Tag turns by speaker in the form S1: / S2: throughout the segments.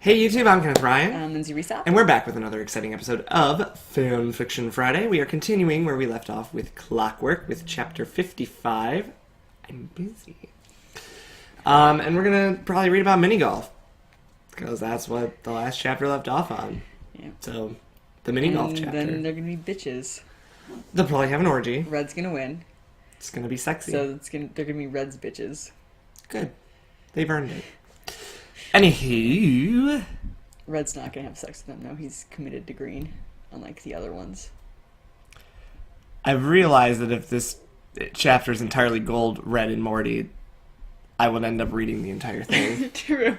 S1: Hey YouTube, I'm Kenneth Ryan.
S2: I'm Lindsay Resop.
S1: And we're back with another exciting episode of Fanfiction Friday. We are continuing where we left off with Clockwork with chapter 55. I'm busy. And we're going to probably read about mini golf. Because that's what the last chapter left off on.
S2: Yeah.
S1: So, the mini golf chapter.
S2: Then they're going to be bitches.
S1: They'll probably have an orgy.
S2: Red's going to win.
S1: It's going to be sexy.
S2: So they're going to be Red's bitches.
S1: Good. They've earned it. Anywho,
S2: Red's not going to have sex with them, though. He's committed to green, unlike the other ones.
S1: I've realized that if this chapter is entirely gold, Red, and Morty, I would end up reading the entire thing.
S2: True.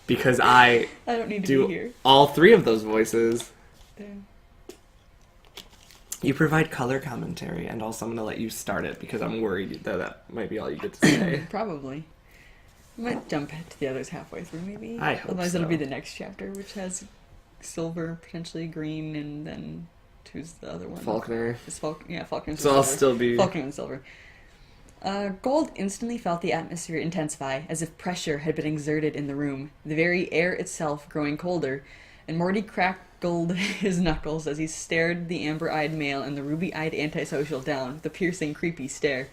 S1: Because I
S2: don't need to
S1: do
S2: be here.
S1: all three of those voices.
S2: Damn.
S1: You provide color commentary, and also I'm going to let you start it, because I'm worried that might be all you get to say.
S2: Probably. I might jump to the others halfway through, maybe.
S1: I hope
S2: Otherwise
S1: so.
S2: it'll be the next chapter, which has silver, potentially green, and then who's the other one?
S1: Faulkner.
S2: It's Faulkner and
S1: So
S2: silver.
S1: I'll still be...
S2: Faulkner and silver. Gold instantly felt the atmosphere intensify, as if pressure had been exerted in the room, the very air itself growing colder, and Morty crackled his knuckles as he stared the amber-eyed male and the ruby-eyed antisocial down with a piercing, creepy stare.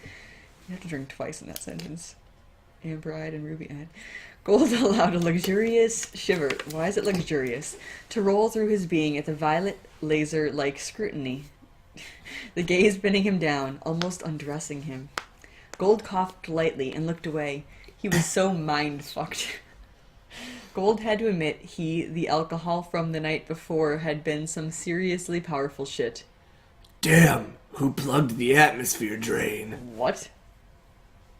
S2: You have to drink twice in that sentence. Amber-eyed and ruby-eyed. Gold allowed a luxurious shiver, why is it luxurious, to roll through his being at the violet laser-like scrutiny. The gaze pinning him down, almost undressing him. Gold coughed lightly and looked away. He was so mind-fucked. Gold had to admit the alcohol from the night before had been some seriously powerful shit.
S1: Damn, who plugged the atmosphere drain?
S2: What?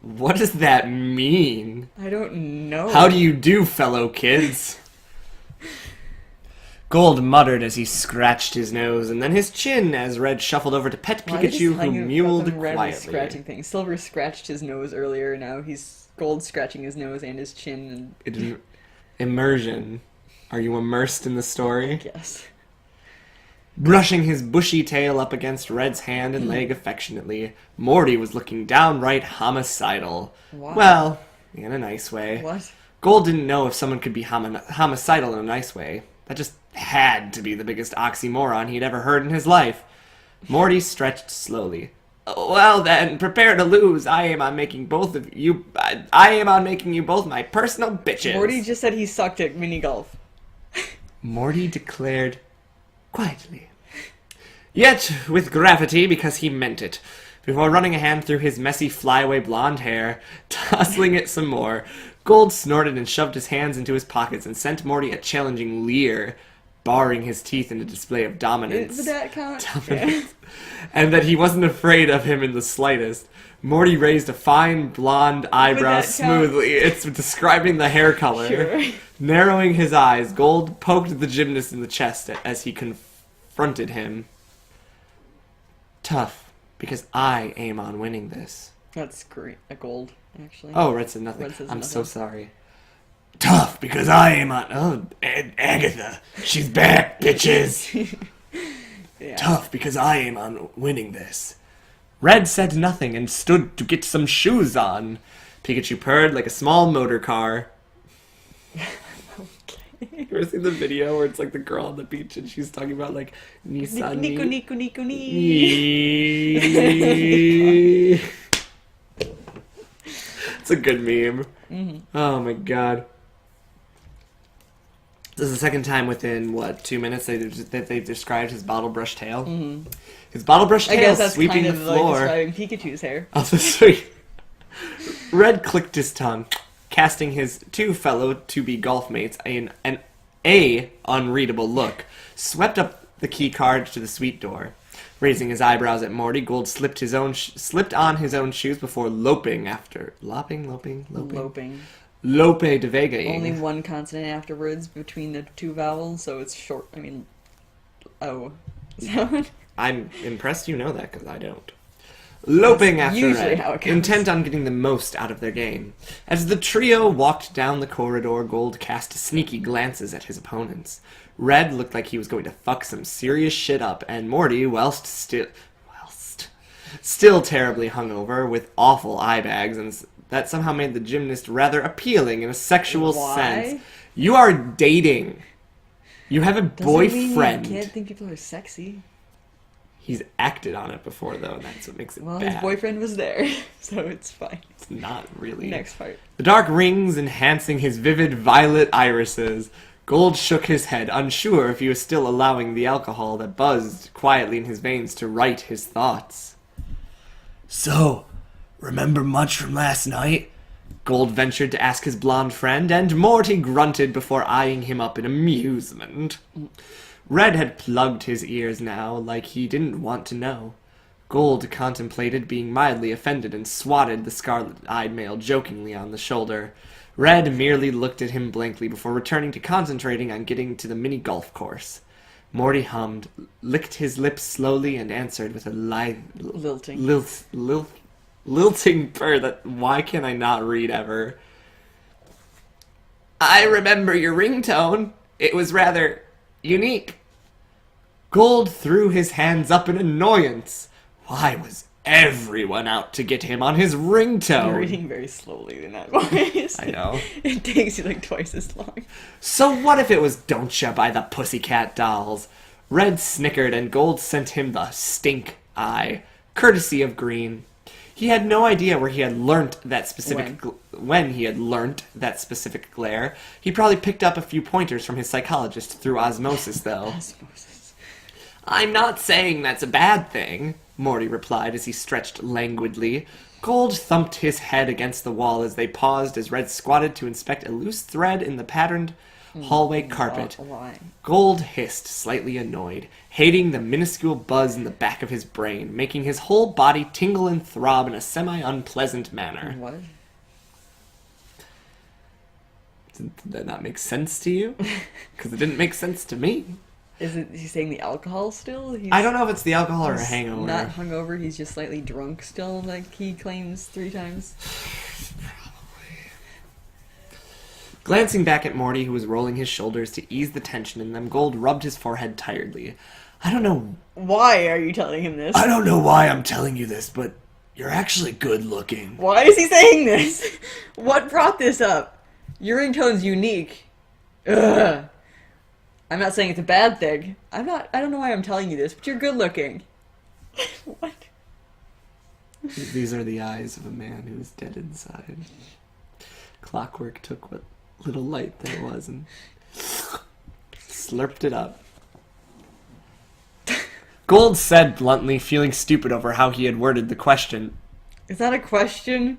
S1: What does that mean?
S2: I don't know.
S1: How do you do, fellow kids? Gold muttered as he scratched his nose, and then his chin as Red shuffled over to pet Pikachu, who mewled
S2: Red was
S1: quietly.
S2: scratching things. Silver scratched his nose earlier, now he's Gold scratching his nose and his chin. And...
S1: Immersion. Are you immersed in the story?
S2: Yes.
S1: Brushing his bushy tail up against Red's hand and leg affectionately, Morty was looking downright homicidal.
S2: Wow.
S1: Well, in a nice way.
S2: What?
S1: Gold didn't know if someone could be homicidal in a nice way. That just had to be the biggest oxymoron he'd ever heard in his life. Morty stretched slowly. Well then, prepare to lose. I aim on making you both my personal bitches.
S2: Morty just said he sucked at mini golf.
S1: Morty declared quietly, yet with gravity, because he meant it, before running a hand through his messy flyaway blonde hair, tousling it some more. Gold snorted and shoved his hands into his pockets and sent Morty a challenging leer, barring his teeth in a display of dominance.
S2: Did that count?
S1: Yeah. And that he wasn't afraid of him in the slightest. Morty raised a fine blonde eyebrow smoothly. It's describing the hair color.
S2: Sure.
S1: Narrowing his eyes, Gold poked the gymnast in the chest as he confronted him. Tough, because I aim on winning this.
S2: That's great. A Gold, actually.
S1: Oh, Red said nothing.
S2: Red says
S1: I'm
S2: nothing.
S1: so sorry. Tough, because I aim on... Oh, Agatha. She's back, bitches.
S2: Yeah.
S1: Tough, because I aim on winning this. Red said nothing and stood to get some shoes on. Pikachu purred like a small motor car.
S2: Okay.
S1: You ever seen the video where it's like the girl on the beach and she's talking about like Nissan?
S2: Nico.
S1: It's a good meme.
S2: Mm-hmm.
S1: Oh my god. This is the second time within, 2 minutes that they've described his bottle brush tail?
S2: Mm-hmm.
S1: His bottle brush
S2: I
S1: tail
S2: guess that's
S1: sweeping
S2: kind
S1: the
S2: of like
S1: floor.
S2: describing Pikachu's hair.
S1: Also sweet. Red clicked his tongue, casting his two fellow-to-be golf mates an unreadable look, swept up the key card to the suite door. Raising his eyebrows at Morty, Gold slipped on his own shoes before loping after... Loping? Lope de Vega-ing.
S2: Only one consonant afterwards between the two vowels, so it's short. I mean, oh.
S1: I'm impressed you know that, because I don't. Loping
S2: That's
S1: after
S2: usually
S1: Red,
S2: how it goes.
S1: intent on getting the most out of their game. As the trio walked down the corridor, Gold cast sneaky glances at his opponents. Red looked like he was going to fuck some serious shit up, and Morty, whilst still terribly hungover, with awful eye bags, and that somehow made the gymnast rather appealing in a sexual sense. You are dating. You have a
S2: Doesn't
S1: boyfriend.
S2: mean you can't think people are sexy.
S1: He's acted on it before, though, and that's what makes it
S2: Well,
S1: bad.
S2: his boyfriend was there, so it's fine.
S1: It's not really.
S2: Next part.
S1: The dark rings enhancing his vivid violet irises. Gold shook his head, unsure if he was still allowing the alcohol that buzzed quietly in his veins to write his thoughts. So, remember much from last night? Gold ventured to ask his blonde friend, and Morty grunted before eyeing him up in amusement. Red had plugged his ears now, like he didn't want to know. Gold contemplated being mildly offended and swatted the scarlet-eyed male jokingly on the shoulder. Red merely looked at him blankly before returning to concentrating on getting to the mini golf course. Morty hummed, licked his lips slowly, and answered with a lilting purr that why can I not read ever? I remember your ringtone. It was rather unique. Gold threw his hands up in annoyance. Why was everyone out to get him on his ringtone?
S2: You're reading very slowly in that voice.
S1: I know.
S2: It takes you like twice as long.
S1: So what if it was Don'tcha by the Pussycat Dolls? Red snickered and Gold sent him the stink eye, courtesy of Green. He had no idea where he had learnt that specific when he had learnt that specific glare. He probably picked up a few pointers from his psychologist through osmosis, though.
S2: Osmosis.
S1: I'm not saying that's a bad thing, Morty replied as he stretched languidly. Gold thumped his head against the wall as they paused as Red squatted to inspect a loose thread in the patterned hallway carpet.
S2: Why?
S1: Gold hissed, slightly annoyed, hating the minuscule buzz in the back of his brain, making his whole body tingle and throb in a semi-unpleasant manner.
S2: What?
S1: Did that not make sense to you? Because it didn't make sense to me.
S2: Is he saying the alcohol still?
S1: I don't know if it's the alcohol or a
S2: He's
S1: hangover.
S2: not hungover, he's just slightly drunk still, like he claims 3 times.
S1: Glancing back at Morty, who was rolling his shoulders to ease the tension in them, Gold rubbed his forehead tiredly. I don't know...
S2: Why are you telling him this?
S1: I don't know why I'm telling you this, but you're actually good looking.
S2: Why is he saying this? What brought this up? Your ringtone's unique. Ugh. I'm not saying it's a bad thing. I don't know why I'm telling you this, but you're good looking. What?
S1: These are the eyes of a man who is dead inside. Clockwork took what little light there was and slurped it up. Gold said bluntly, feeling stupid over how he had worded the question.
S2: Is that a question?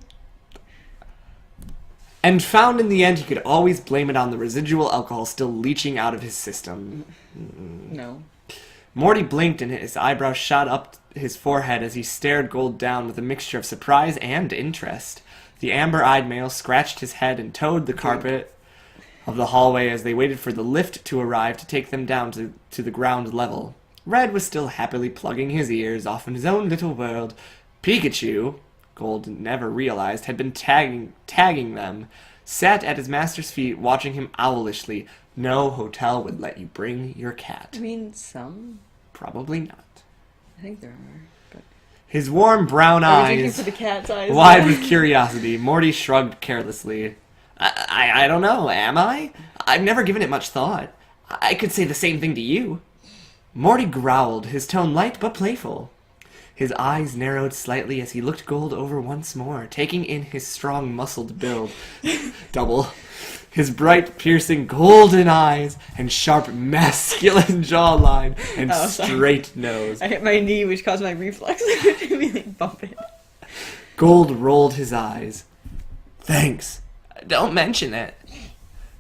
S1: And found in the end he could always blame it on the residual alcohol still leaching out of his system.
S2: No.
S1: Morty blinked and his eyebrows shot up his forehead as he stared Gold down with a mixture of surprise and interest. The amber-eyed male scratched his head and toed the carpet of the hallway as they waited for the lift to arrive to take them down to the ground level. Red was still happily plugging his ears off in his own little world. Pikachu, Gold never realized, had been tagging them, sat at his master's feet watching him owlishly. No hotel would let you bring your cat.
S2: I mean, some.
S1: Probably not.
S2: I think there are, but...
S1: His warm brown
S2: Are we looking
S1: eyes...
S2: for the cat's eyes?
S1: wide with curiosity, Morty shrugged carelessly. I don't know, am I? I've never given it much thought. I could say the same thing to you. Morty growled, his tone light but playful. His eyes narrowed slightly as he looked Gold over once more, taking in his strong, muscled build. Double. His bright, piercing golden eyes and sharp, masculine jawline and straight nose.
S2: I hit my knee, which caused my reflex to really bump it.
S1: Gold rolled his eyes. Thanks. Don't mention it.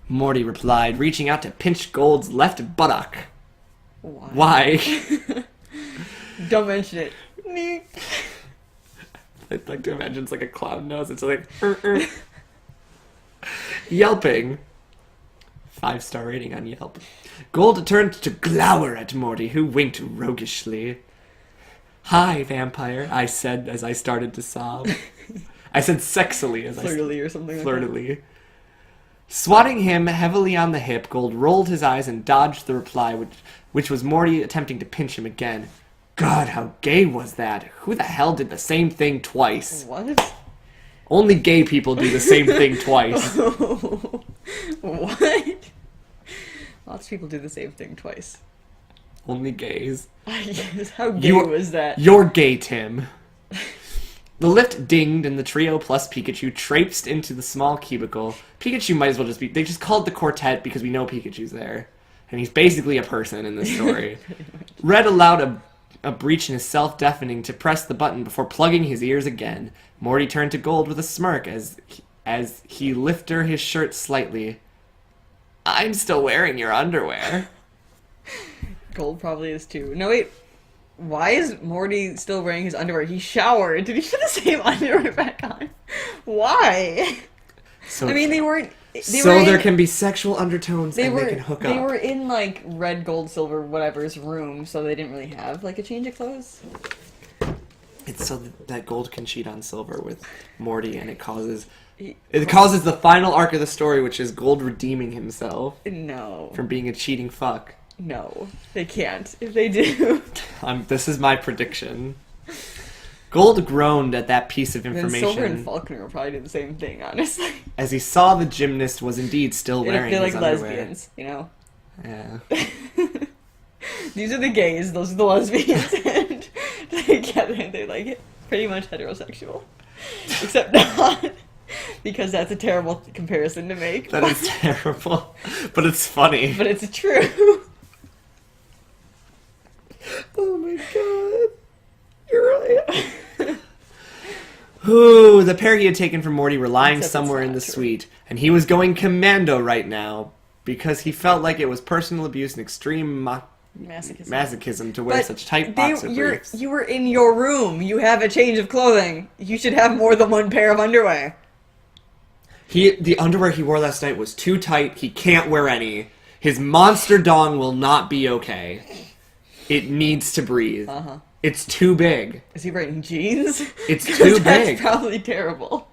S1: Morty replied, reaching out to pinch Gold's left buttock. Why?
S2: Don't mention it. Nee.
S1: I'd like to imagine it's like a clown nose. It's like... Yelping. 5-star rating on Yelp. Gold turned to glower at Morty, who winked roguishly. Hi, vampire, I said as I started to sob. I said sexily as
S2: Flirtily or something
S1: flirtily.
S2: like that.
S1: Swatting him heavily on the hip, Gold rolled his eyes and dodged the reply, which was Morty attempting to pinch him again. God, how gay was that? Who the hell did the same thing twice?
S2: What?
S1: Only gay people do the same thing twice.
S2: What? Lots of people do the same thing twice.
S1: Only gays.
S2: Yes, how gay was that?
S1: You're gay, Tim. The lift dinged and the trio plus Pikachu traipsed into the small cubicle. Pikachu might as well just be... They just called the quartet because we know Pikachu's there. And he's basically a person in this story. Red allowed a breach in his self-deafening to press the button before plugging his ears again. Morty turned to Gold with a smirk as he lifted his shirt slightly. I'm still wearing your underwear.
S2: Gold probably is too. No, wait. Why is Morty still wearing his underwear? He showered. Did he put the same underwear back on? Why?
S1: So,
S2: I mean, they weren't...
S1: there can be sexual undertones and they can hook up.
S2: They were in, like, red, gold, silver, whatever's room, so they didn't really have, like, a change of clothes.
S1: It's so that Gold can cheat on Silver with Morty, and it causes the final arc of the story, which is Gold redeeming himself.
S2: No.
S1: From being a cheating fuck.
S2: No, they can't. If they do...
S1: This is my prediction. Gold groaned at that piece of information.
S2: Then Silver and Faulkner will probably do the same thing, honestly.
S1: As he saw the gymnast was indeed still wearing his underwear.
S2: They're like lesbians, you know?
S1: Yeah.
S2: These are the gays, those are the lesbians, and together they're like pretty much heterosexual. Except not, because that's a terrible comparison to make.
S1: That is terrible, but it's funny.
S2: But it's true.
S1: Oh my god. You're right. Ooh, the pair he had taken from Morty were lying somewhere in the suite, and he was going commando right now because he felt like it was personal abuse and extreme masochism to wear such tight boxer briefs.
S2: You were in your room. You have a change of clothing. You should have more than one pair of underwear.
S1: The underwear he wore last night was too tight. He can't wear any. His monster dong will not be okay. It needs to breathe.
S2: Uh-huh.
S1: It's too big.
S2: Is he wearing jeans?
S1: It's too big.
S2: That's probably terrible.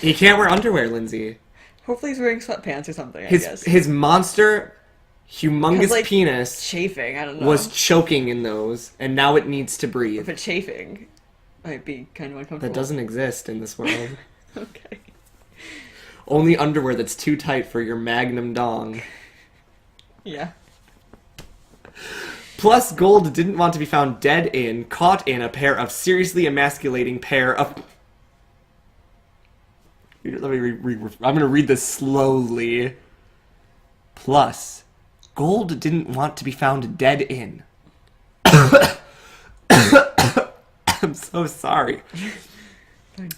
S1: He can't wear underwear, Lindsay.
S2: Hopefully he's wearing sweatpants or something, I guess.
S1: His monster, humongous penis...
S2: chafing, I don't know.
S1: ...was choking in those, and now it needs to breathe.
S2: If it's chafing, might be kind of uncomfortable.
S1: That doesn't exist in this world.
S2: Okay.
S1: Only underwear that's too tight for your magnum dong.
S2: Yeah.
S1: Plus, Gold didn't want to be found caught in a pair of seriously emasculating pair of... Let me I'm going to read this slowly. Plus, Gold didn't want to be found dead in. I'm so sorry.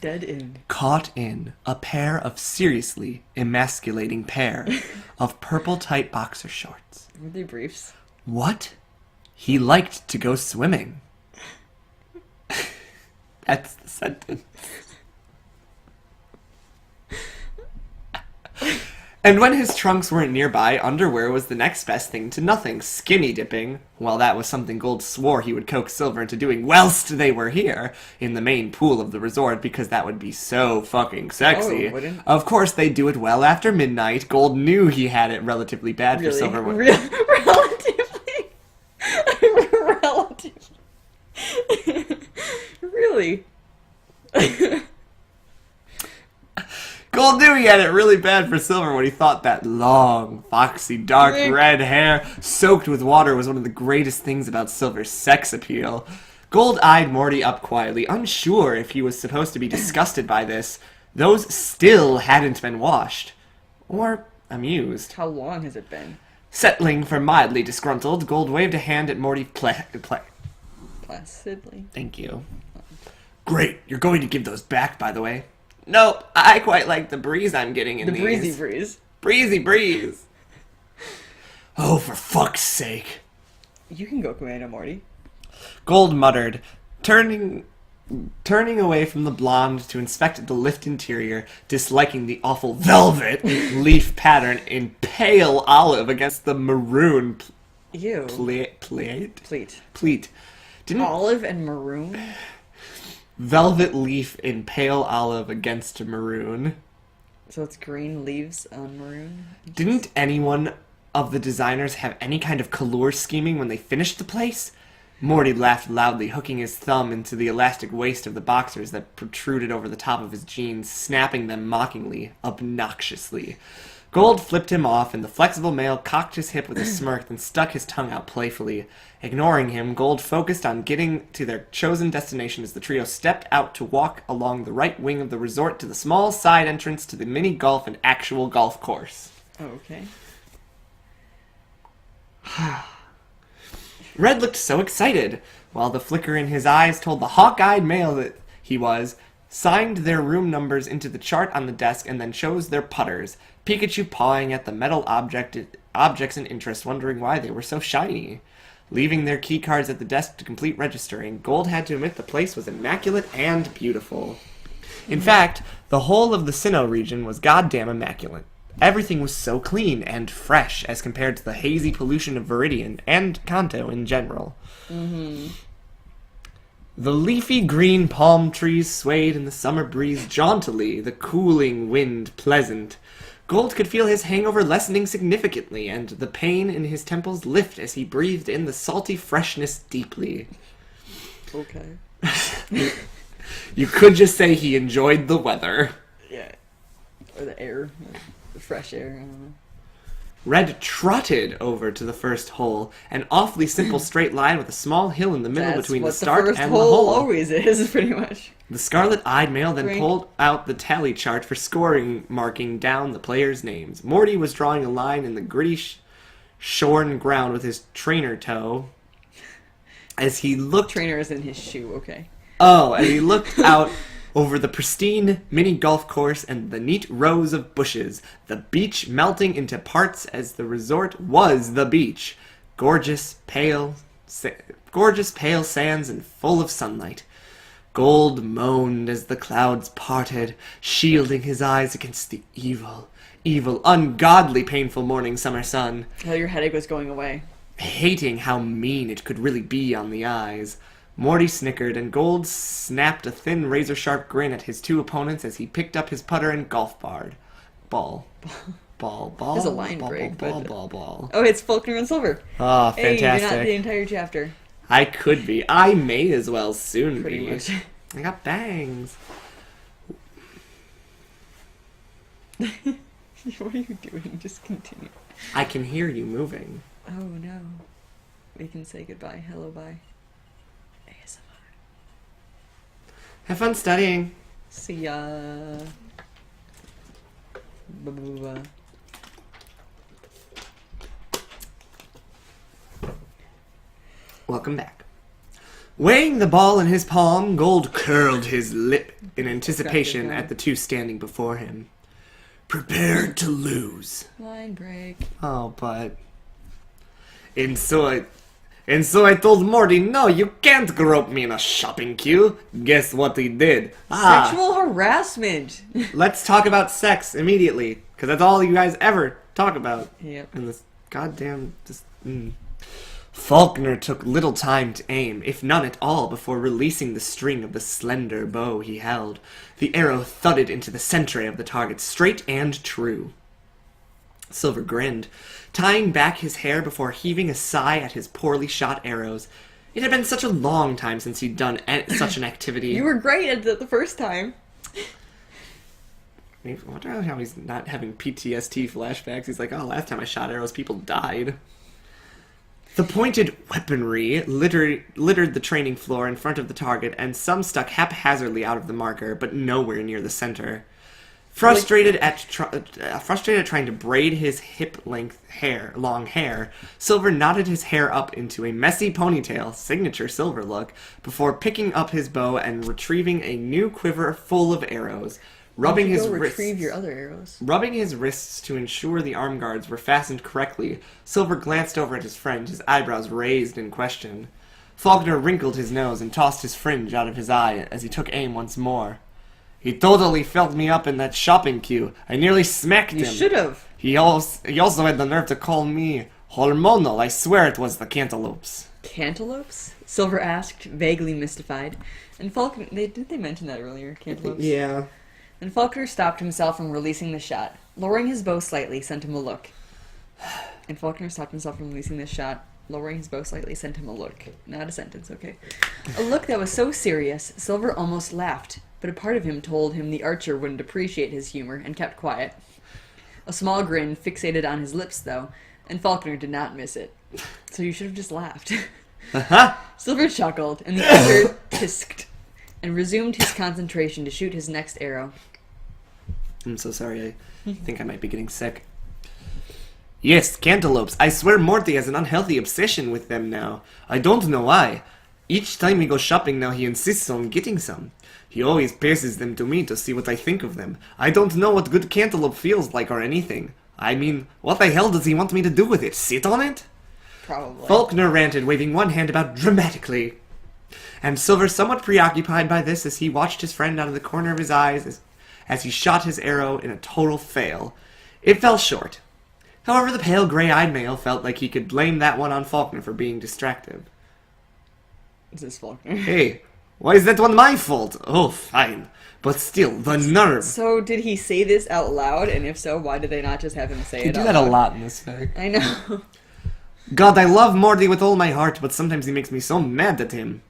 S2: Dead in.
S1: Caught in a pair of seriously emasculating pair of purple tight boxer shorts.
S2: Were they briefs?
S1: What? He liked to go swimming. That's the sentence. And when his trunks weren't nearby, underwear was the next best thing to nothing. Skinny dipping, well, that was something Gold swore he would coax Silver into doing whilst they were here, in the main pool of the resort, because that would be so fucking sexy.
S2: Oh, wouldn't?
S1: Of course, they do it well after midnight. Gold knew he had it relatively bad for Silver.
S2: Relatively? Really?
S1: Gold knew he had it really bad for Silver when he thought that long, foxy, dark red hair soaked with water was one of the greatest things about Silver's sex appeal. Gold eyed Morty up quietly, unsure if he was supposed to be disgusted by this. Those still hadn't been washed. Or amused.
S2: How long has it been?
S1: Settling for mildly disgruntled, Gold waved a hand at Morty
S2: placidly.
S1: Thank you. Great, you're going to give those back, by the way. Nope, I quite like the breeze I'm getting in these.
S2: The breezy breeze.
S1: Breezy breeze. Oh, for fuck's sake.
S2: You can go commando, Morty.
S1: Gold muttered, turning away from the blonde to inspect the lift interior, disliking the awful velvet leaf pattern in pale olive against the maroon
S2: Ew.
S1: pleat. Didn't
S2: olive and maroon?
S1: Velvet leaf in pale olive against maroon.
S2: So it's green leaves on maroon?
S1: Didn't anyone of the designers have any kind of color scheming when they finished the place? Morty laughed loudly, hooking his thumb into the elastic waist of the boxers that protruded over the top of his jeans, snapping them mockingly, obnoxiously. Gold flipped him off, and the flexible male cocked his hip with a smirk and stuck his tongue out playfully. Ignoring him, Gold focused on getting to their chosen destination as the trio stepped out to walk along the right wing of the resort to the small side entrance to the mini golf and actual golf course.
S2: Okay.
S1: Red looked so excited, while the flicker in his eyes told the hawk-eyed male that he was, signed their room numbers into the chart on the desk, and then chose their putters, Pikachu pawing at the metal objects in interest, wondering why they were so shiny. Leaving their key cards at the desk to complete registering, Gold had to admit the place was immaculate and beautiful. In fact, the whole of the Sinnoh region was goddamn immaculate. Everything was so clean and fresh as compared to the hazy pollution of Viridian and Kanto in general.
S2: Mm-hmm.
S1: The leafy green palm trees swayed in the summer breeze jauntily, the cooling wind pleasant. Gold could feel his hangover lessening significantly, and the pain in his temples lift as he breathed in the salty freshness deeply.
S2: Okay.
S1: You could just say he enjoyed the weather.
S2: Yeah. Or the air. Or the fresh air. I don't know.
S1: Red trotted over to the first hole, an awfully simple straight line with a small hill in the middle between the start and the hole.
S2: That's what the first hole always is, pretty much.
S1: The scarlet-eyed male then
S2: Drink.
S1: pulled out the tally chart for scoring, marking down the players' names. Morty was drawing a line in the gritty, shorn ground with his trainer toe. As he looked...
S2: Trainer is in his shoe, okay.
S1: Oh, as he looked out over the pristine mini golf course and the neat rows of bushes, the beach melting into parts as the resort was the beach. Gorgeous, pale sands and full of sunlight. Gold moaned as the clouds parted, shielding his eyes against the evil, ungodly painful morning summer sun.
S2: How your headache was going away.
S1: Hating how mean it could really be on the eyes. Morty snickered, and Gold snapped a thin, razor-sharp grin at his two opponents as he picked up his putter and golf ball.
S2: There's a line break, but...
S1: Ball.
S2: Oh, it's Faulkner and Silver.
S1: Oh,
S2: Hey,
S1: fantastic.
S2: you're not the entire chapter.
S1: I could be. I may as well soon
S2: Pretty
S1: be.
S2: much.
S1: I got bangs.
S2: What are you doing? Just continue.
S1: I can hear you moving.
S2: Oh, no. We can say goodbye. Hello, bye. ASMR.
S1: Have fun studying.
S2: See ya. Ba-ba-ba-ba.
S1: Welcome back. Weighing the ball in his palm, Gold curled his lip in anticipation at the two standing before him. Prepared to lose.
S2: Line break.
S1: Oh, but... And so I told Morty, no, you can't grope me in a shopping queue. Guess what he did?
S2: Sexual harassment.
S1: Let's talk about sex immediately, because that's all you guys ever talk about.
S2: Yep.
S1: And this goddamn... Faulkner took little time to aim, if none at all, before releasing the string of the slender bow he held. The arrow thudded into the centre of the target, straight and true. Silver grinned, tying back his hair before heaving a sigh at his poorly shot arrows. It had been such a long time since he'd done such an activity.
S2: You were great at it the first time.
S1: I wonder how he's not having PTSD flashbacks. He's like, oh, last time I shot arrows, people died. The pointed weaponry littered the training floor in front of the target, and some stuck haphazardly out of the marker, but nowhere near the center. Frustrated at trying to braid his hip-length long hair, Silver knotted his hair up into a messy ponytail, signature Silver look, before picking up his bow and retrieving a new quiver full of arrows. Rubbing his
S2: retrieve your other arrows.
S1: Rubbing his wrists to ensure the arm guards were fastened correctly, Silver glanced over at his friend, his eyebrows raised in question. Faulkner wrinkled his nose and tossed his fringe out of his eye as he took aim once more. He totally felt me up in that shopping queue. I nearly smacked him.
S2: You should have.
S1: He also had the nerve to call me hormonal. I swear it was the cantaloupes.
S2: Cantaloupes? Silver asked, vaguely mystified. And Faulkner... Didn't they mention that earlier? Cantaloupes?
S1: Yeah.
S2: And Faulkner stopped himself from releasing the shot. Lowering his bow slightly, sent him a look. and Faulkner stopped himself from releasing this shot, lowering his bow slightly, sent him a look. Not a sentence, okay. A look that was so serious, Silver almost laughed, but a part of him told him the archer wouldn't appreciate his humor and kept quiet. A small grin fixated on his lips, though, and Faulkner did not miss it. So you should have just laughed. Silver chuckled, and the archer tisked, and resumed his concentration to shoot his next arrow.
S1: I'm so sorry. I think I might be getting sick. Yes, cantaloupes. I swear Morty has an unhealthy obsession with them now. I don't know why. Each time we go shopping now, he insists on getting some. He always passes them to me to see what I think of them. I don't know what good cantaloupe feels like or anything. I mean, what the hell does he want me to do with it? Sit on it?
S2: Probably.
S1: Faulkner ranted, waving one hand about dramatically. And Silver, somewhat preoccupied by this as he watched his friend out of the corner of his eyes as he shot his arrow in a total fail. It fell short. However, the pale gray-eyed male felt like he could blame that one on Faulkner for being distracted.
S2: Is this Faulkner?
S1: Hey, why is that one my fault? Oh, fine. But still, the nerve.
S2: So, did he say this out loud? And if so, why did they not just have him say
S1: You
S2: it
S1: do
S2: out
S1: that
S2: loud?
S1: a lot in this fic.
S2: I know.
S1: God, I love Morty with all my heart, but sometimes he makes me so mad at him.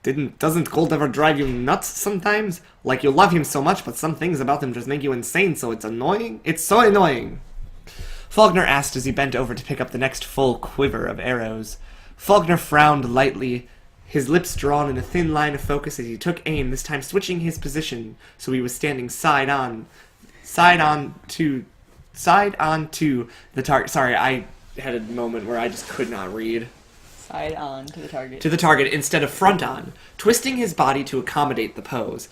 S1: Doesn't Gold ever drive you nuts sometimes? Like you love him so much, but some things about him just make you insane, so it's annoying? It's so annoying. Faulkner asked as he bent over to pick up the next full quiver of arrows. Faulkner frowned lightly, his lips drawn in a thin line of focus as he took aim, this time switching his position so he was standing side on to the target. Sorry, I had a moment where I just could not read.
S2: Side on to the target.
S1: To the target instead of front on, twisting his body to accommodate the pose.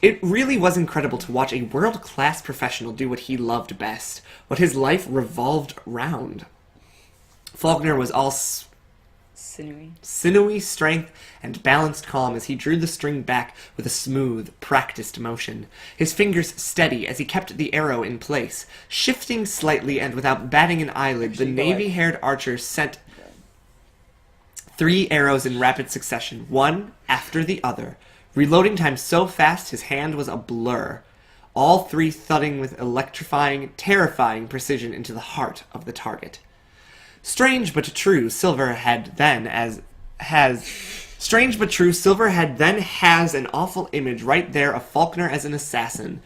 S1: It really was incredible to watch a world-class professional do what he loved best, what his life revolved round. Faulkner was all sinewy strength and balanced calm as he drew the string back with a smooth, practiced motion, his fingers steady as he kept the arrow in place. Shifting slightly and without batting an eyelid, the navy-haired archer sent 3 arrows in rapid succession, one after the other. Reloading time so fast his hand was a blur, all 3 thudding with electrifying, terrifying precision into the heart of the target. Strange but true, Silver then has an awful image right there of Faulkner as an assassin.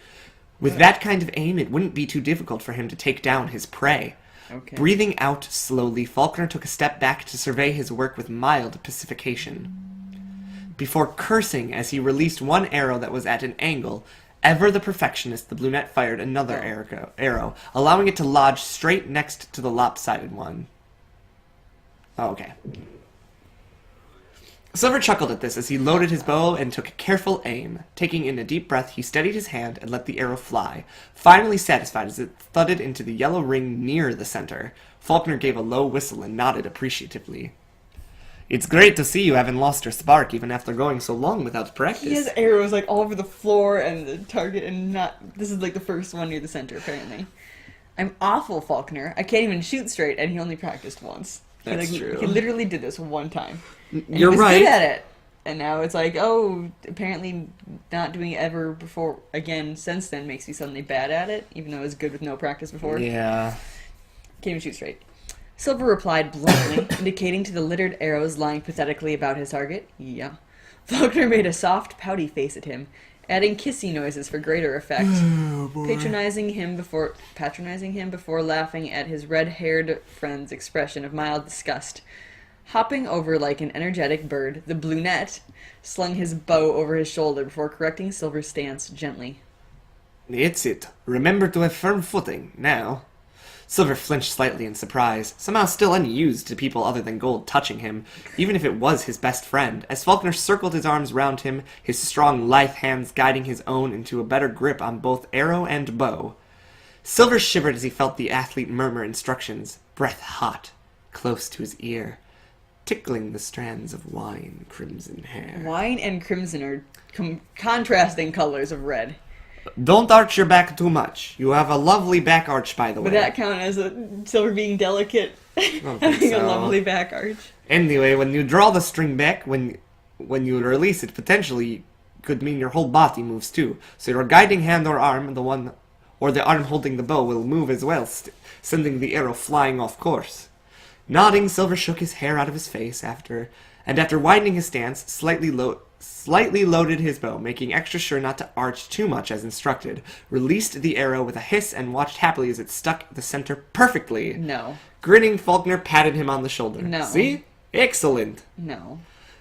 S1: With that kind of aim, it wouldn't be too difficult for him to take down his prey.
S2: Okay.
S1: Breathing out slowly, Faulkner took a step back to survey his work with mild pacification. Before cursing as he released one arrow that was at an angle, ever the perfectionist, the brunette fired another arrow, allowing it to lodge straight next to the lopsided one. Oh, okay. Silver chuckled at this as he loaded his bow and took a careful aim. Taking in a deep breath, he steadied his hand and let the arrow fly, finally satisfied as it thudded into the yellow ring near the center. Faulkner gave a low whistle and nodded appreciatively. It's great to see you haven't lost your spark even after going so long without practice.
S2: He has arrows like all over the floor and the target, and this is like the first one near the center apparently. I'm awful, Faulkner. I can't even shoot straight, and he only practiced once.
S1: That's true.
S2: He literally did this one time. And
S1: You're
S2: he was
S1: right.
S2: good at it. And now it's like, oh, apparently not doing it ever before again since then makes you suddenly bad at it, even though it was good with no practice before.
S1: Yeah.
S2: Can't even shoot straight. Silver replied bluntly, indicating to the littered arrows lying pathetically about his target. Yeah. Faulkner made a soft, pouty face at him, adding kissy noises for greater effect, patronizing him before laughing at his red-haired friend's expression of mild disgust. Hopping over like an energetic bird, the brunette slung his bow over his shoulder before correcting Silver's stance gently.
S1: It's it. Remember to have firm footing, now. Silver flinched slightly in surprise, somehow still unused to people other than Gold touching him, even if it was his best friend, as Faulkner circled his arms round him, his strong, lithe hands guiding his own into a better grip on both arrow and bow. Silver shivered as he felt the athlete murmur instructions, breath hot, close to his ear, tickling the strands of wine crimson hair.
S2: Wine and crimson are contrasting colors of red.
S1: Don't arch your back too much. You have a lovely back arch, by the way.
S2: Would that count as a Silver being delicate?
S1: don't think
S2: Having a
S1: so.
S2: lovely back arch?
S1: Anyway, when you draw the string back, when you release it, potentially could mean your whole body moves too. So your guiding hand or arm, the arm holding the bow, will move as well, sending the arrow flying off course. Nodding, Silver shook his hair out of his face after widening his stance, slightly loaded his bow, making extra sure not to arch too much as instructed, released the arrow with a hiss, and watched happily as it stuck the center perfectly.
S2: No.
S1: Grinning, Faulkner patted him on the shoulder.
S2: No.
S1: See? Excellent.
S2: No.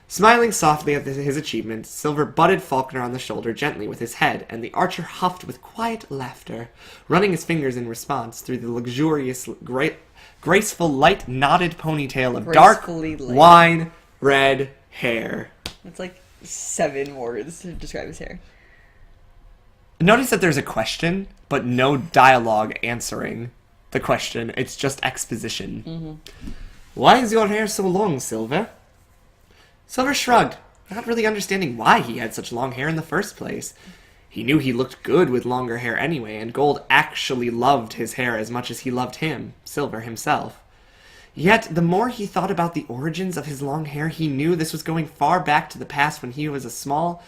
S1: Smiling softly at his achievement, Silver butted Faulkner on the shoulder gently with his head, and the archer huffed with quiet laughter, running his fingers in response through the luxurious, graceful, light knotted ponytail of dark wine red hair.
S2: It's like 7 words to describe his hair.
S1: Notice that there's a question, but no dialogue answering the question. It's just exposition. Mm-hmm. Why is your hair so long, Silver? Silver shrugged, not really understanding why he had such long hair in the first place. He knew he looked good with longer hair anyway, and Gold actually loved his hair as much as he loved him, Silver himself. Yet, the more he thought about the origins of his long hair, he knew this was going far back to the past when he was small,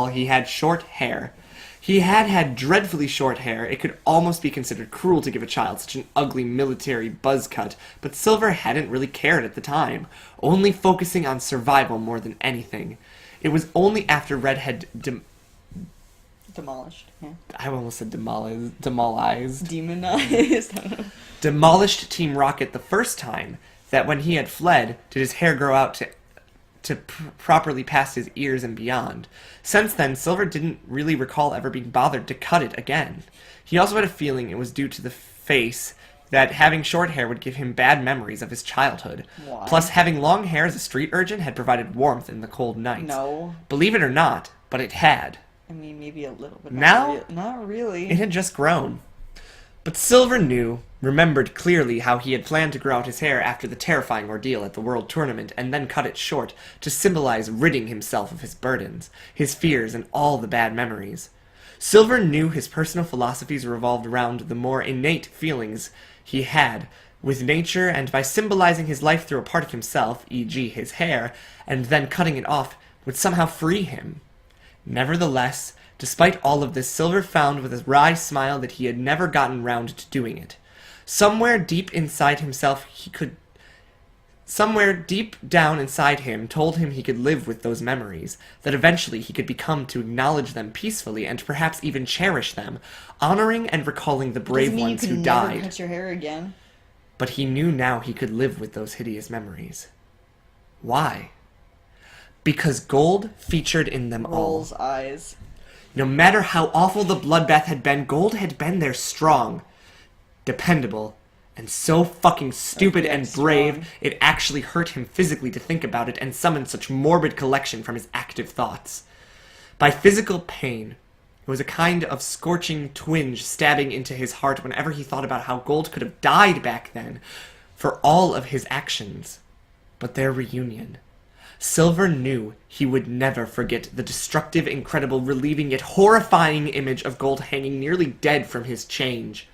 S1: he had short hair. He had dreadfully short hair. It could almost be considered cruel to give a child such an ugly military buzz cut, but Silver hadn't really cared at the time, only focusing on survival more than anything. It was only after Red had
S2: demolished. Yeah.
S1: I almost said demonized.
S2: Demonized.
S1: Demolished Team Rocket the first time that when he had fled, did his hair grow out to properly past his ears and beyond. Since then, Silver didn't really recall ever being bothered to cut it again. He also had a feeling it was due to the face that having short hair would give him bad memories of his childhood.
S2: Why?
S1: Plus, having long hair as a street urchin had provided warmth in the cold nights.
S2: No.
S1: Believe it or not, but it had.
S2: I mean, maybe a little bit.
S1: Now?
S2: Not really.
S1: It had just grown. But Silver remembered clearly how he had planned to grow out his hair after the terrifying ordeal at the World Tournament, and then cut it short to symbolize ridding himself of his burdens, his fears, and all the bad memories. Silver knew his personal philosophies revolved around the more innate feelings he had with nature, and by symbolizing his life through a part of himself, e.g. his hair, and then cutting it off, would somehow free him. Nevertheless, despite all of this, Silver found with a wry smile that he had never gotten round to doing it. Somewhere deep down inside him told him he could live with those memories, that eventually he could become to acknowledge them peacefully and perhaps even cherish them, honoring and recalling the brave ones who died.
S2: Never cut your hair again.
S1: But he knew now he could live with those hideous memories. Why? Because Gold featured in them
S2: Rolls
S1: all.
S2: eyes.
S1: No matter how awful the bloodbath had been, Gold had been there strong, dependable, and so fucking stupid and brave
S2: strong.
S1: it actually hurt him physically to think about it and summon such morbid collection from his active thoughts. By physical pain, it was a kind of scorching twinge stabbing into his heart whenever he thought about how Gold could have died back then for all of his actions. But their reunion... Silver knew he would never forget the destructive, incredible, relieving yet horrifying image of Gold hanging nearly dead from his chains.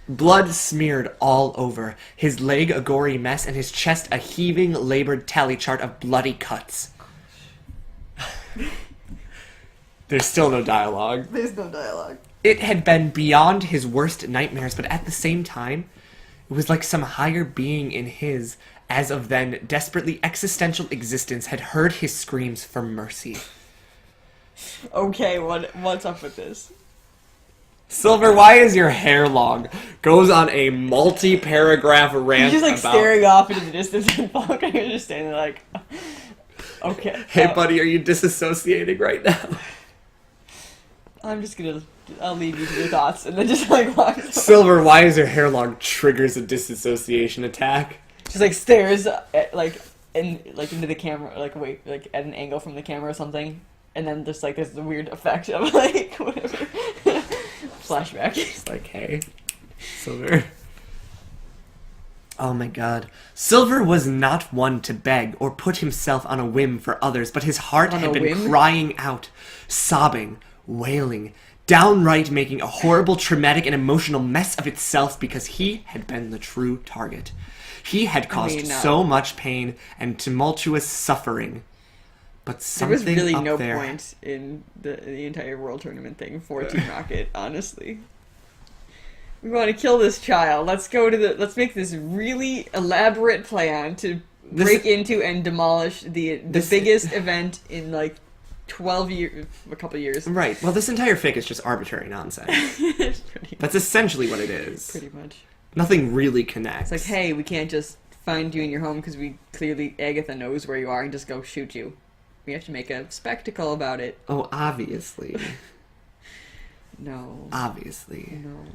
S1: Blood smeared all over, his leg a gory mess, and his chest a heaving, labored tally chart of bloody cuts. There's still no dialogue.
S2: There's no dialogue.
S1: It had been beyond his worst nightmares, but at the same time, it was like some higher being in his, as of then, desperately existential existence had heard his screams for mercy.
S2: Okay, what's up with this?
S1: Silver, why is your hair long? Goes on a multi-paragraph rant
S2: He's just
S1: about...
S2: staring off into the distance and Faulkner is just standing there like... Okay.
S1: Hey buddy, are you disassociating right now?
S2: I'll leave you to your thoughts and then just like walk away.
S1: Silver, why is your hair long triggers a disassociation attack?
S2: Just like stares at, into the camera, like at an angle from the camera or something, and then just like there's the weird effect of like whatever flashback.
S1: It's like, hey, Silver. Oh my god. Silver was not one to beg or put himself on a whim for others, but his heart had been crying out, sobbing, wailing, downright making a horrible, traumatic, and emotional mess of itself because he had been the true target. He had caused so much pain and tumultuous suffering. But something
S2: there was really
S1: up
S2: no
S1: there...
S2: point in the entire World Tournament thing for Team Rocket, honestly. We want to kill this child. Let's make this really elaborate plan to break into and demolish the biggest event in like 12 years, a couple years.
S1: Right. Well, this entire fic is just arbitrary nonsense. That's essentially what it is.
S2: Pretty much.
S1: Nothing really connects.
S2: It's like, hey, we can't just find you in your home because Agatha knows where you are and just go shoot you. We have to make a spectacle about it.
S1: Oh, obviously.
S2: No.
S1: Obviously.
S2: No.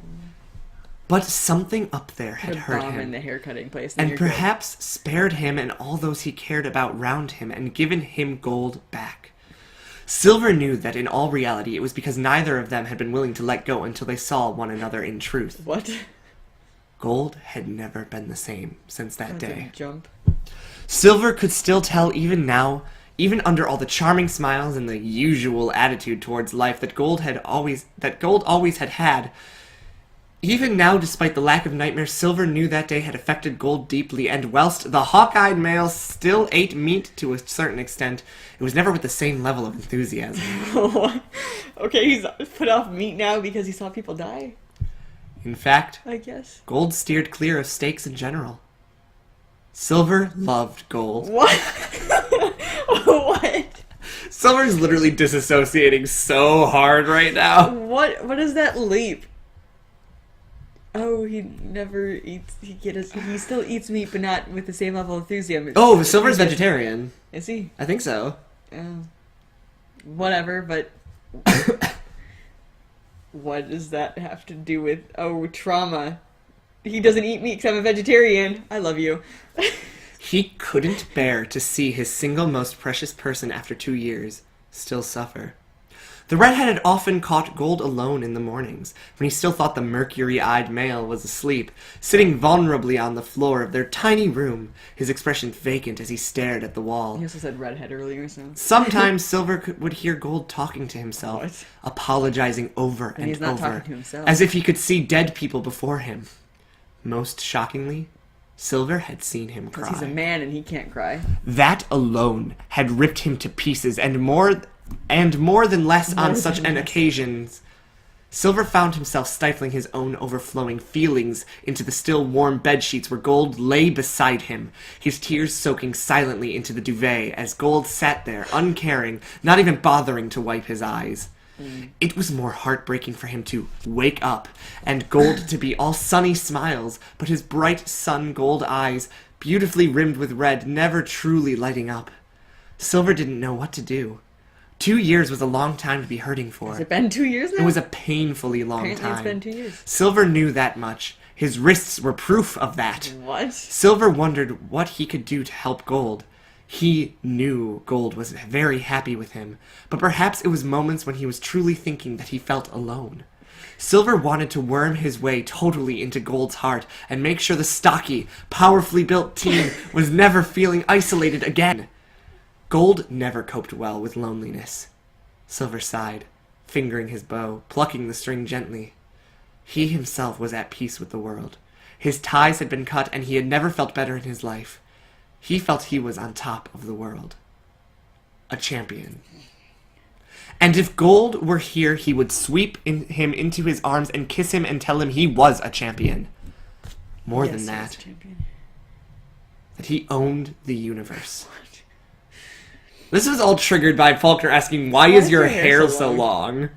S1: But something up there had hurt him.
S2: In the haircutting place.
S1: And perhaps spared him and all those he cared about round him and given him gold back. Silver knew that in all reality it was because neither of them had been willing to let go until they saw one another in truth.
S2: What?
S1: Gold had never been the same since that day.
S2: Jump. Silver
S1: could still tell even now, even under all the charming smiles and the usual attitude towards life that Gold always had. Even now, despite the lack of nightmares, Silver knew that day had affected Gold deeply, and whilst the hawk-eyed male still ate meat to a certain extent, it was never with the same level of enthusiasm.
S2: Okay, he's put off meat now because he saw people die?
S1: In fact,
S2: I guess.
S1: Gold steered clear of steaks in general. Silver loved Gold.
S2: What? What?
S1: Silver's literally disassociating so hard right now.
S2: What is that leap? Oh, he never eats. He still eats meat, but not with the same level of enthusiasm.
S1: Oh, Silver's vegetarian.
S2: Is he?
S1: I think so.
S2: Whatever, but what does that have to do with trauma? He doesn't eat meat because I'm a vegetarian. I love you.
S1: He couldn't bear to see his single most precious person after 2 years still suffer. The redhead had often caught Gold alone in the mornings, when he still thought the mercury-eyed male was asleep, sitting vulnerably on the floor of their tiny room, his expression vacant as he stared at the wall.
S2: He also said redhead earlier, so...
S1: Sometimes Silver would hear Gold talking to himself,
S2: What?
S1: apologizing over and
S2: he's not
S1: over,
S2: talking to himself.
S1: as if he could see dead people before him. Most shockingly, Silver had seen him cry.
S2: Because he's a man and he can't cry.
S1: That alone had ripped him to pieces, and more than less on such an occasions. Silver found himself stifling his own overflowing feelings into the still warm bedsheets where Gold lay beside him, his tears soaking silently into the duvet as Gold sat there, uncaring, not even bothering to wipe his eyes. It was more heartbreaking for him to wake up, and Gold to be all sunny smiles, but his bright sun-gold eyes, beautifully rimmed with red, never truly lighting up. Silver didn't know what to do. 2 years was a long time to be hurting for.
S2: Has it been 2 years now?
S1: It was a painfully long
S2: Apparently
S1: time.
S2: It's been 2 years.
S1: Silver knew that much. His wrists were proof of that.
S2: What?
S1: Silver wondered what he could do to help Gold. He knew Gold was very happy with him, but perhaps it was moments when he was truly thinking that he felt alone. Silver wanted to worm his way totally into Gold's heart and make sure the stocky, powerfully built teen was never feeling isolated again. Gold never coped well with loneliness. Silver sighed, fingering his bow, plucking the string gently. He himself was at peace with the world. His ties had been cut, and he had never felt better in his life. He felt he was on top of the world. A champion. And if Gold were here, he would sweep him into his arms and kiss him and tell him he was a champion. More than that, that he owned the universe. This was all triggered by Faulkner asking, why is your hair so long?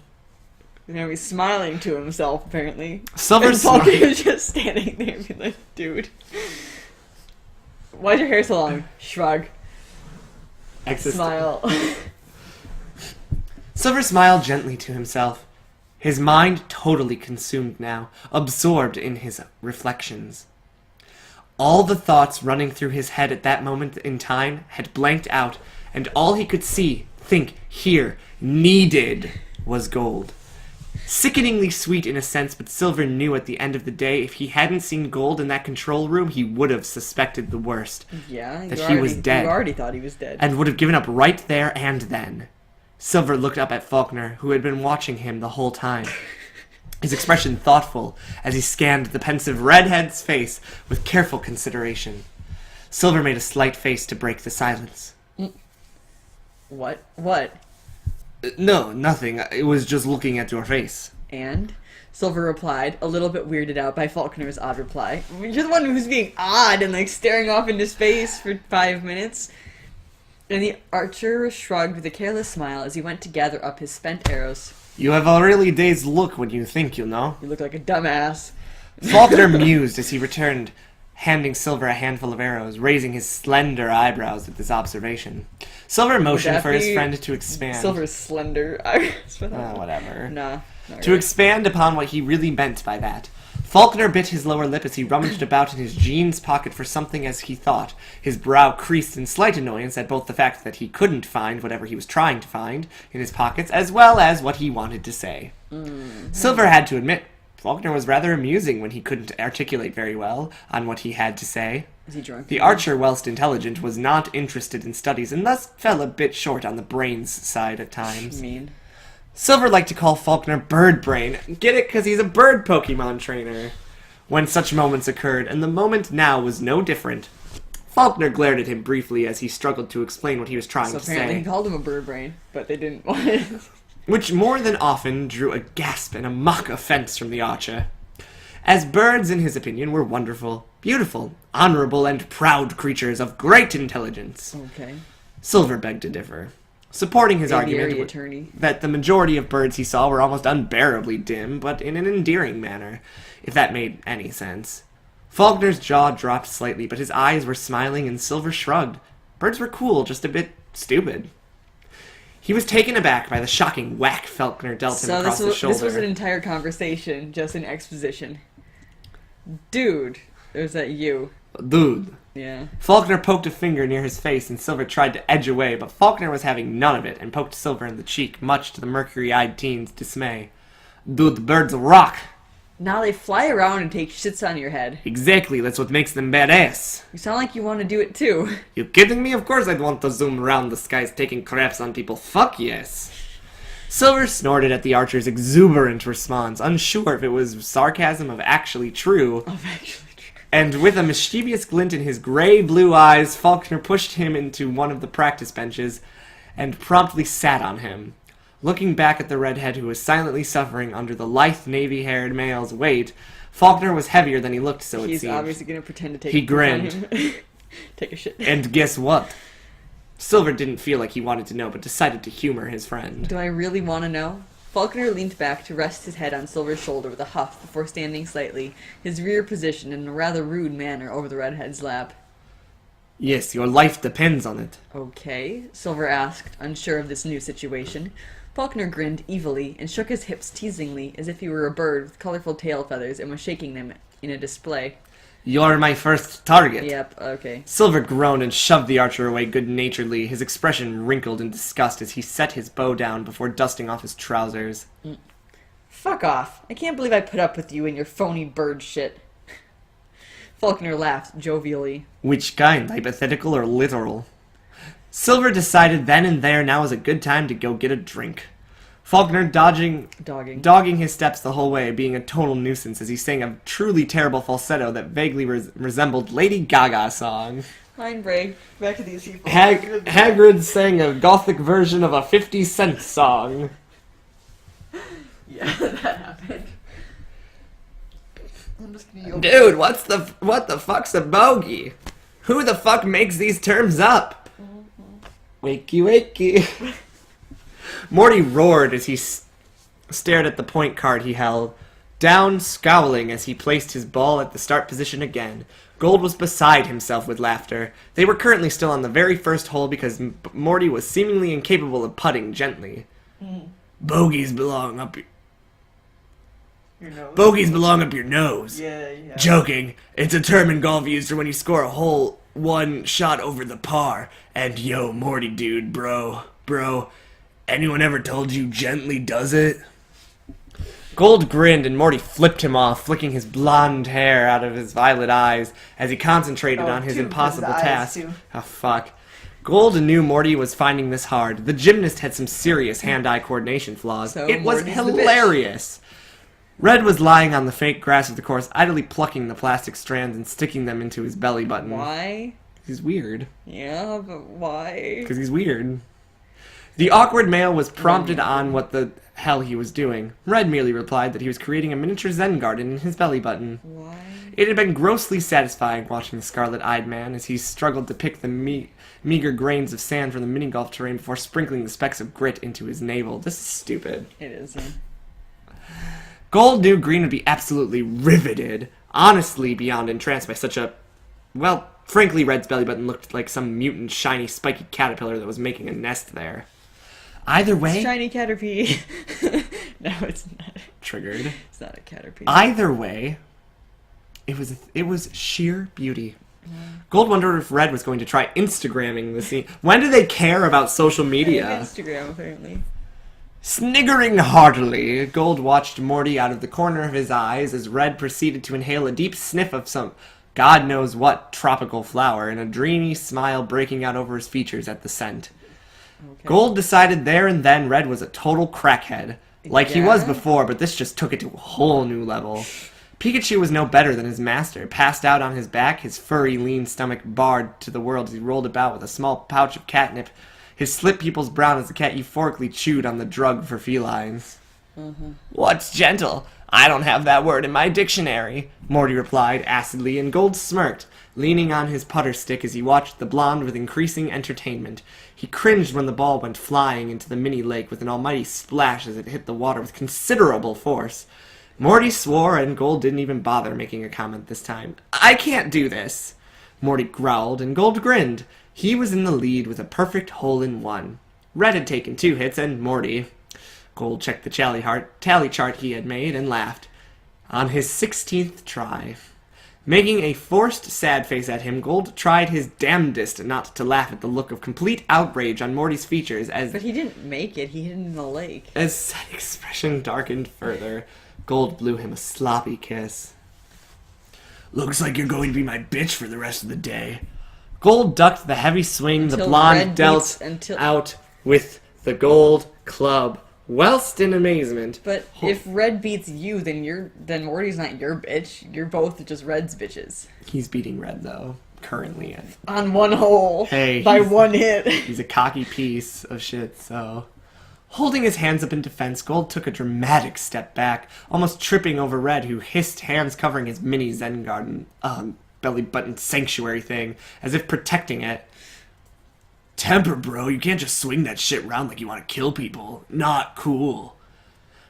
S2: And now he's smiling to himself, apparently.
S1: Silver's
S2: Faulkner is just standing there and being like, dude. Why's your hair so long? Shrug. Smile.
S1: Silver smiled gently to himself, his mind totally consumed now, absorbed in his reflections. All the thoughts running through his head at that moment in time had blanked out, and all he could see, think, hear, needed was Gold. Sickeningly sweet in a sense, but Silver knew at the end of the day if he hadn't seen Gold in that control room, he would have suspected the worst.
S2: Yeah,
S1: that he was dead.
S2: You already thought he was dead.
S1: And would have given up right there and then. Silver looked up at Faulkner, who had been watching him the whole time. His expression thoughtful as he scanned the pensive redhead's face with careful consideration. Silver made a slight face to break the silence.
S2: What?
S1: No, nothing. I was just looking at your face.
S2: And? Silver replied, a little bit weirded out by Faulkner's odd reply. You're the one who's being odd and like staring off into space for 5 minutes. And the archer shrugged with a careless smile as he went to gather up his spent arrows.
S1: You have a really dazed look when you think, you know.
S2: You look like a dumbass.
S1: Faulkner mused as he returned, handing Silver a handful of arrows, raising his slender eyebrows at this observation. Silver motioned for his friend to expand.
S2: Silver's slender.
S1: Whatever.
S2: Nah.
S1: To expand upon what he really meant by that. Faulkner bit his lower lip as he rummaged about in his jeans pocket for something as he thought. His brow creased in slight annoyance at both the fact that he couldn't find whatever he was trying to find in his pockets, as well as what he wanted to say. Silver had to admit, Faulkner was rather amusing when he couldn't articulate very well on what he had to say.
S2: Is he drunk?
S1: The archer, whilst intelligent, was not interested in studies, and thus fell a bit short on the brains side at times.
S2: Mean.
S1: Silver liked to call Faulkner Bird Brain. Get it? Because he's a bird Pokemon trainer. When such moments occurred, and the moment now was no different. Faulkner glared at him briefly as he struggled to explain what he was trying to
S2: Apparently
S1: say.
S2: he called him a bird brain, but they didn't want it.
S1: Which more than often drew a gasp and a mock offense from the archer. As birds, in his opinion, were wonderful, beautiful, honorable, and proud creatures of great intelligence.
S2: Okay.
S1: Silver begged to differ, supporting his
S2: Aviary
S1: argument
S2: attorney.
S1: that the majority of birds he saw were almost unbearably dim, but in an endearing manner, if that made any sense. Faulkner's jaw dropped slightly, but his eyes were smiling and Silver shrugged. Birds were cool, just a bit stupid. He was taken aback by the shocking whack Faulkner dealt him across the shoulder.
S2: This was an entire conversation, just an exposition. Dude, it was that you.
S1: Dude.
S2: Yeah.
S1: Faulkner poked a finger near his face and Silver tried to edge away, but Faulkner was having none of it and poked Silver in the cheek, much to the mercury-eyed teen's dismay. Dude, the birds rock.
S2: Now they fly around and take shits on your head.
S1: Exactly, that's what makes them badass.
S2: You sound like you want to do it too.
S1: You kidding me? Of course I'd want to zoom around the skies taking craps on people. Fuck yes. Silver snorted at the archer's exuberant response, unsure if it was sarcasm of actually true. And with a mischievous glint in his gray-blue eyes, Faulkner pushed him into one of the practice benches and promptly sat on him. Looking back at the redhead who was silently suffering under the lithe navy-haired male's weight, Faulkner was heavier than he looked, so it seemed.
S2: He's obviously going to pretend to take
S1: He
S2: a shit
S1: grinned.
S2: on him. Take a shit.
S1: And guess what? Silver didn't feel like he wanted to know, but decided to humor his friend.
S2: Do I really want to know? Faulkner leaned back to rest his head on Silver's shoulder with a huff before standing slightly, his rear positioned in a rather rude manner over the redhead's lap.
S1: Yes, your life depends on it.
S2: Okay, Silver asked, unsure of this new situation. Faulkner grinned evilly and shook his hips teasingly as if he were a bird with colorful tail feathers and was shaking them in a display.
S1: You're my first target.
S2: Yep, okay.
S1: Silver groaned and shoved the archer away good-naturedly, his expression wrinkled in disgust as he set his bow down before dusting off his trousers.
S2: Fuck off. I can't believe I put up with you and your phony bird shit. Faulkner laughed jovially.
S1: Which kind, hypothetical or literal? Silver decided then and there now was a good time to go get a drink. Faulkner dogging his steps the whole way, being a total nuisance as he sang a truly terrible falsetto that vaguely resembled Lady Gaga's song.
S2: Line break. Back to these people.
S1: Hagrid sang a gothic version of a 50-cent song.
S2: Yeah, that happened.
S1: Dude, what the fuck's a bogey? Who the fuck makes these terms up? Wakey, wakey. Morty roared as he stared at the point card he held, down scowling as he placed his ball at the start position again. Gold was beside himself with laughter. They were currently still on the very first hole because Morty was seemingly incapable of putting gently. Bogeys belong up your nose. Bogeys belong up your nose.
S2: Yeah.
S1: Joking. It's a term in golf used for when you score a hole one shot over the par. And yo, Morty dude, bro, anyone ever told you gently does it? Gold grinned and Morty flipped him off, flicking his blonde hair out of his violet eyes as he concentrated on his impossible task. Oh, fuck. Gold knew Morty was finding this hard. The gymnast had some serious hand-eye coordination flaws.
S2: So
S1: it was
S2: Morty's
S1: hilarious. Red was lying on the fake grass of the course, idly plucking the plastic strands and sticking them into his belly button.
S2: Why?
S1: He's weird.
S2: Yeah, but why?
S1: Because he's weird. The awkward male was prompted on what the hell he was doing. Red merely replied that he was creating a miniature Zen garden in his belly button.
S2: Why?
S1: It had been grossly satisfying watching the scarlet-eyed man as he struggled to pick the meager grains of sand from the mini-golf terrain before sprinkling the specks of grit into his navel. This is stupid.
S2: It is.
S1: Gold knew Green would be absolutely riveted, honestly beyond entranced by such a... Well, frankly, Red's belly button looked like some mutant, shiny, spiky caterpillar that was making a nest there. Either way...
S2: Shiny caterpie. No, it's not.
S1: Triggered.
S2: It's not a caterpie.
S1: Either way, it was sheer beauty. Gold wondered if Red was going to try Instagramming the scene. When do they care about social media?
S2: Instagram, apparently.
S1: Sniggering heartily, Gold watched Morty out of the corner of his eyes as Red proceeded to inhale a deep sniff of some God knows what tropical flower, and a dreamy smile breaking out over his features at the scent.
S2: Okay.
S1: Gold decided there and then Red was a total crackhead. Like he was
S2: Yeah?
S1: before, but this just took it to a whole new level. Pikachu was no better than his master. Passed out on his back, his furry, lean stomach barred to the world as he rolled about with a small pouch of catnip, his slit pupils brown as the cat euphorically chewed on the drug for felines. What's gentle? I don't have that word in my dictionary, Morty replied acidly, and Gold smirked, leaning on his putter stick as he watched the blonde with increasing entertainment. He cringed when the ball went flying into the mini lake with an almighty splash as it hit the water with considerable force. Morty swore, and Gold didn't even bother making a comment this time. I can't do this, Morty growled, and Gold grinned. He was in the lead with a perfect hole-in-one. Red had taken 2 hits, and Morty... Gold checked the tally chart he had made and laughed. On his 16th try. Making a forced sad face at him, Gold tried his damnedest not to laugh at the look of complete outrage on Morty's features as...
S2: But he didn't make it. He hid in the lake.
S1: As said expression darkened further, Gold blew him a sloppy kiss. Looks like you're going to be my bitch for the rest of the day. Gold ducked the heavy swing the blonde dealt out with the gold club, whilst in amazement.
S2: But if Red beats you, then Morty's not your bitch. You're both just Red's bitches.
S1: He's beating Red, though, currently.
S2: On one hole.
S1: Hey,
S2: by one hit.
S1: He's a cocky piece of shit, so... Holding his hands up in defense, Gold took a dramatic step back, almost tripping over Red, who hissed, hands covering his mini Zen garden, belly button sanctuary thing, as if protecting it. Temper, bro. You can't just swing that shit around like you want to kill people. Not cool.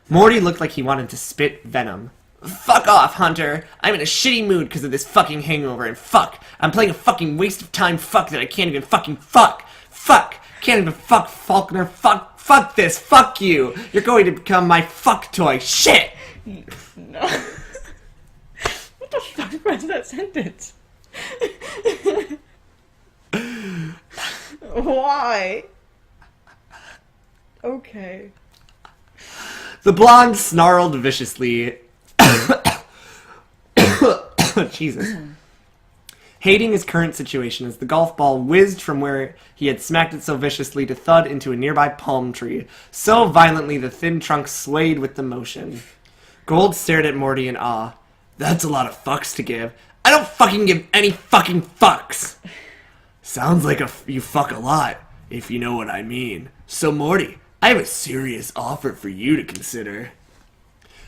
S1: Morty looked like he wanted to spit venom. Fuck off, Hunter. I'm in a shitty mood because of this fucking hangover, and fuck. I'm playing a fucking waste of time fuck that I can't even fucking fuck. Fuck. Can't even fuck Faulkner. Fuck this. Fuck you. You're going to become my fuck toy. Shit.
S2: No. What the fuck was that sentence? Why? Okay.
S1: The blonde snarled viciously. Jesus. Hating his current situation as the golf ball whizzed from where he had smacked it so viciously to thud into a nearby palm tree, so violently the thin trunk swayed with the motion. Gold stared at Morty in awe. That's a lot of fucks to give. I don't fucking give any fucking fucks. Sounds like you fuck a lot, if you know what I mean. So Morty, I have a serious offer for you to consider.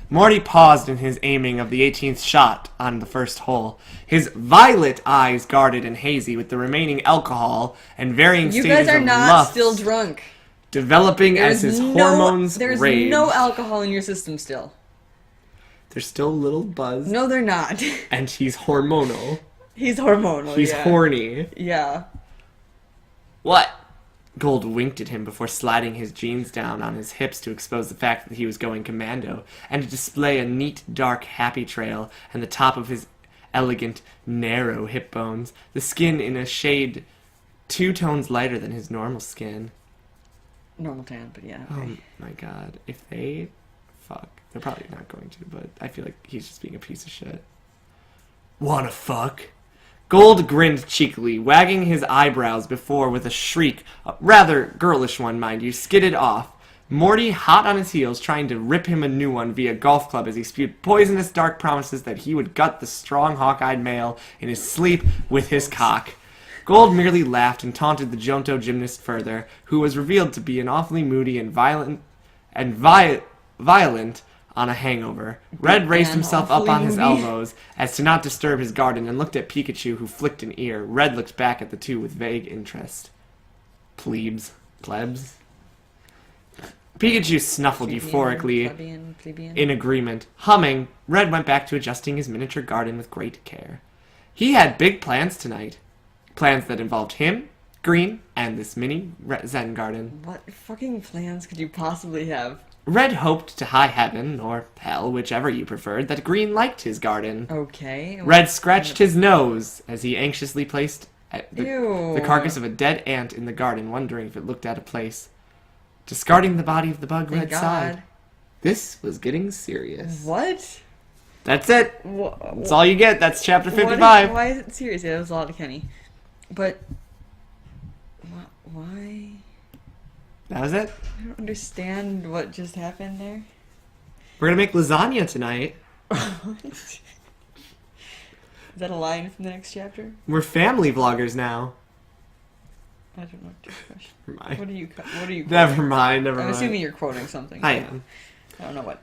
S1: Morty paused in his aiming of the 18th shot on the first hole, his violet eyes guarded and hazy with the remaining alcohol and varying
S2: You
S1: stages
S2: guys are
S1: of
S2: not
S1: lust
S2: still drunk.
S1: developing as his hormones
S2: There's
S1: raged.
S2: no alcohol in your system still.
S1: There's still a little buzz.
S2: No, they're not.
S1: And he's hormonal.
S2: He's hormonal,
S1: He's
S2: yeah.
S1: horny.
S2: Yeah.
S1: What? Gold winked at him before sliding his jeans down on his hips to expose the fact that he was going commando, and to display a neat, dark, happy trail, and the top of his elegant, narrow hip bones, the skin in a shade 2 tones lighter than his normal skin.
S2: Normal tan, but yeah. Okay.
S1: Oh my god. If they fuck, they're probably not going to, but I feel like he's just being a piece of shit. Wanna fuck? Gold grinned cheekily, wagging his eyebrows before, with a shriek, a rather girlish one, mind you, skidded off. Morty, hot on his heels, trying to rip him a new one via golf club as he spewed poisonous dark promises that he would gut the strong hawk-eyed male in his sleep with his cock. Gold merely laughed and taunted the Jonto gymnast further, who was revealed to be an awfully moody and violent on a hangover. Red raised himself up on his elbows as to not disturb his garden and looked at Pikachu, who flicked an ear. Red looked back at the two with vague interest. Plebes. Pikachu snuffled euphorically
S2: plebeian.
S1: in agreement. Humming, Red went back to adjusting his miniature garden with great care. He had big plans tonight. Plans that involved him, Green, and this mini Zen garden.
S2: What fucking plans could you possibly have?
S1: Red hoped to high heaven, or hell, whichever you preferred, that Green liked his garden.
S2: Okay.
S1: Red scratched his nose as he anxiously placed the
S2: Ew.
S1: carcass of a dead ant in the garden, wondering if it looked out of place. Discarding the body of the bug,
S2: Thank
S1: Red
S2: God.
S1: sighed. This was getting serious.
S2: What?
S1: That's it. That's all you get. That's chapter 55.
S2: Why is it serious? Yeah, that was a lot of Kenny. But why?
S1: That was it.
S2: I don't understand what just happened there.
S1: We're gonna make lasagna tonight.
S2: Is that a line from the next chapter?
S1: We're family vloggers now.
S2: I don't know. What
S1: Never mind.
S2: are you? What are you?
S1: Never mind.
S2: I'm assuming you're quoting something.
S1: I am.
S2: I don't know what.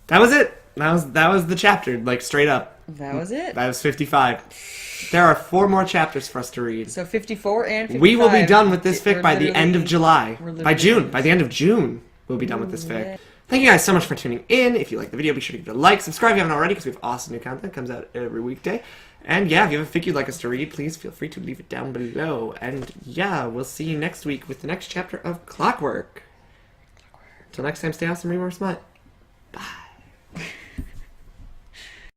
S1: That was it. That was the chapter, like straight up.
S2: That was it.
S1: That was 55. There are 4 more chapters for us to read.
S2: So 54 and 55.
S1: We will be done with this fic
S2: We're
S1: by the end of July.
S2: we're
S1: By
S2: literally-
S1: June. By the end of June, we'll be done with this fic.
S2: Yeah.
S1: Thank you guys so much for tuning in. If you like the video, be sure to give it a like. Subscribe if you haven't already, because we have awesome new content that comes out every weekday. And yeah, if you have a fic you'd like us to read, please feel free to leave it down below. And yeah, we'll see you next week with the next chapter of Clockwork. Till next time, stay awesome, read more smut.